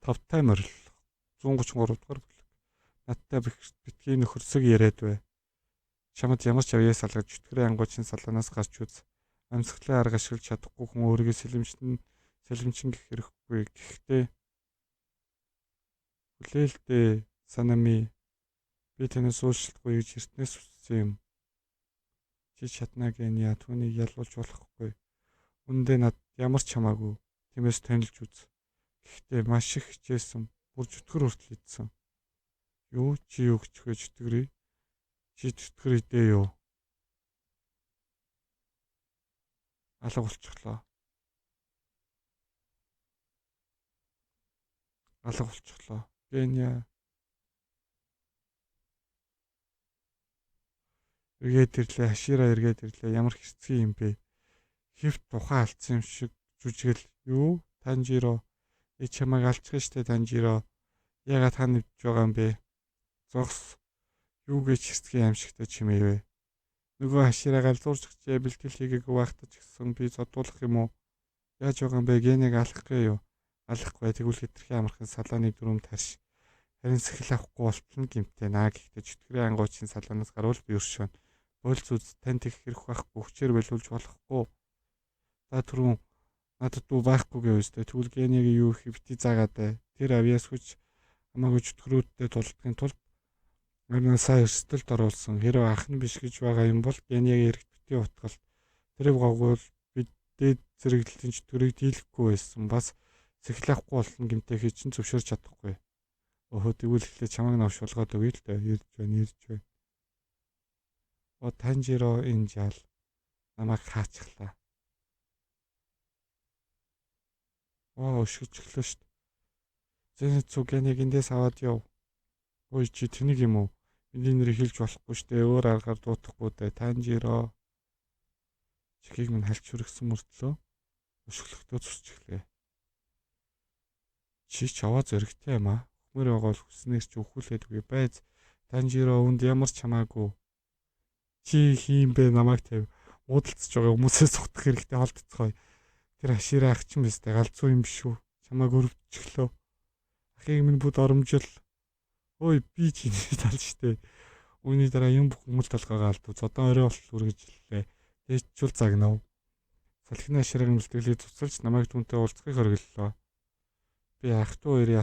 тавтай морил 133 дугаар бүлэг. Надтай битгий нөхөрсөг яриад бай. Чамд ямар ч авьяас салгаж чөтгөрийн ангуйчин салаанаас гарч үз. Амьсгалын арга ашиглаж чадахгүй хүн өөрийгөө сэлэмчин гэх хэрэггүй. Гэхдээ хүлээлтээ санами би танаас уушлахгүй гэж эртнээс үссэн юм. Чи чадна гэнэ түүнийг ялуулж болохгүй. Үндэ над ямар ч хамаагүй. Тиймээс танилж үз. Гэхдээ маш их хичээсэн. Бүр чөтгөр хүртэл идсэн. Юу чи юу гэж чөтгөрий? Чи чөтгөр идээ юу? Алга болчихлоо. Алга болчихлоо. Гэнэ. Эргээд ирлээ, хашираа эргээд ирлээ. Ямар хэрцгий юм бэ? Хевт тухайн алдсан юм шиг жүжигэл. Юу? Танжиро. Чамайг алцгах штэ Танжиро. Ягаад ханавж байгаа юм бэ? Зогс. Юу гэж хэрцгий аимшигтай чимээвэ? Нөгөө хашираа галзуурч бэлтгэл хийгээгүй байхдаа ч гэсэн би зодуулах юм уу? Яаж байгаа юм бэ? Гэнэг алахгүй юу? Алахгүй. Тэгвэл хэтэрхий амархан салааны дүрм тарш. Харин сэхэл авахгүй болтол гимтэй наа. Гэхдээ чөтгөрийн ангуйчин салаанаас гарвал би өршөөн. Бойлц үз танд их хэрэг байхгүй хүчээр байлуулж болохгүй. Та түрүүн надад дүү байхгүй гэвэстэй. Тэгвэл гэнэг юу их бити заагаад бай. Тэр авьяас хүч хамаагүй чөтгөрүүдтэй тулдахын тулд сая өрсөлдөлд оруулсан. Хэрэв ах нь биш гэж байгаа юм бол гэнэг эргэж бити утгалт. Тэрийг гогвол бид дээд зэрэглэлийн чөтгөрийг дийлэхгүй байсан. Бас сэхэл авахгүй болтол гимтэй хийчин зөвшөөрч чадахгүй. Өөхөө тэгвэл ихлэ чамайг навш болгоод өгье л дээ. Ирж байна. Танжиро энэ жаал намайг хаачихлаа. Өшгөж өглөө шүү дээ. Зэнэцүү гэнэг эндээс аваад яв. Ой чи тэнэг юм уу? Эний нэрийг хэлж болохгүй шүү дээ. Өөр аргаар дуутахгүй дээ. Танжиро. Чихийг минь хальч хүргэсэн мөртлөө өшгөлөхдөө зүсчихлээ. Чи ч аваа зөрөгтэй юм аа. Хөхмөр байгаа бол хүснээр ч өхүүлээд үгүй байз. Танжиро үнд ямар ч хамаагүй. Чи хийм бэ намайг тавь. Уудалцж байгаа хүмүүсээс сутгах хэрэгтэй холдцгоё. Тэр хашираа ах чинь биз дээ галзуу юм биш үү? Чамайг өрөвдчихлөө. Ахыг минь бүд оромжил. Ой би чиний тал штэ. Үүний дараа юм бүх хүмүүл толгоогоо алдав. Зодон орой болтол үргэжлээ. Дээчүүл загнав. Салхины хашираа нэмэлтгэлийг цуцалж намайг түүнтэй уулзахыг хориглолоо. Би ах トゥ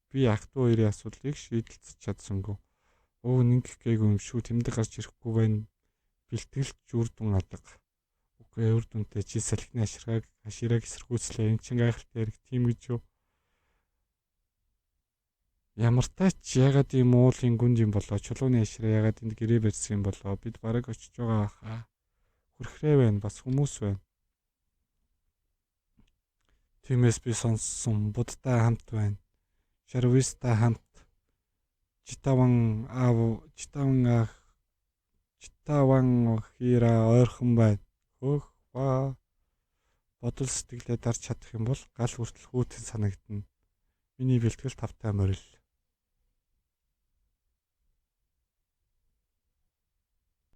хоёрын асуудлыг шийдэлцэж чадсангүй. Нэг гээгүй юм шүү. Тэмдэг гарч ирэхгүй байна. Бэлтгэлч үрдүн алга. Үгүй үрдүнтэй чи салхины хаширааг эсэргүүцлээ. Энд чин гайхалтай хэрэг тийм гэж юу? Ямар тач ягаад ийм уулын гүнд юм болоо? Чулууны хашираа ягаад энд гэрээ барьсан юм болоо? Бид бараг очиж байгаа хаа. Хүрхрээ байна. Бас хүмүүс байна. Тиймээс би сонссон. Будтай хамт байна. Шарвистай хамт. Читаван хира ойрхон байна. Хөөх ба бодол сэтгэлээ дарж чадах юм бол гал хүртэл хүүтэн санагдана. Миний бэлтгэл тавтай морил.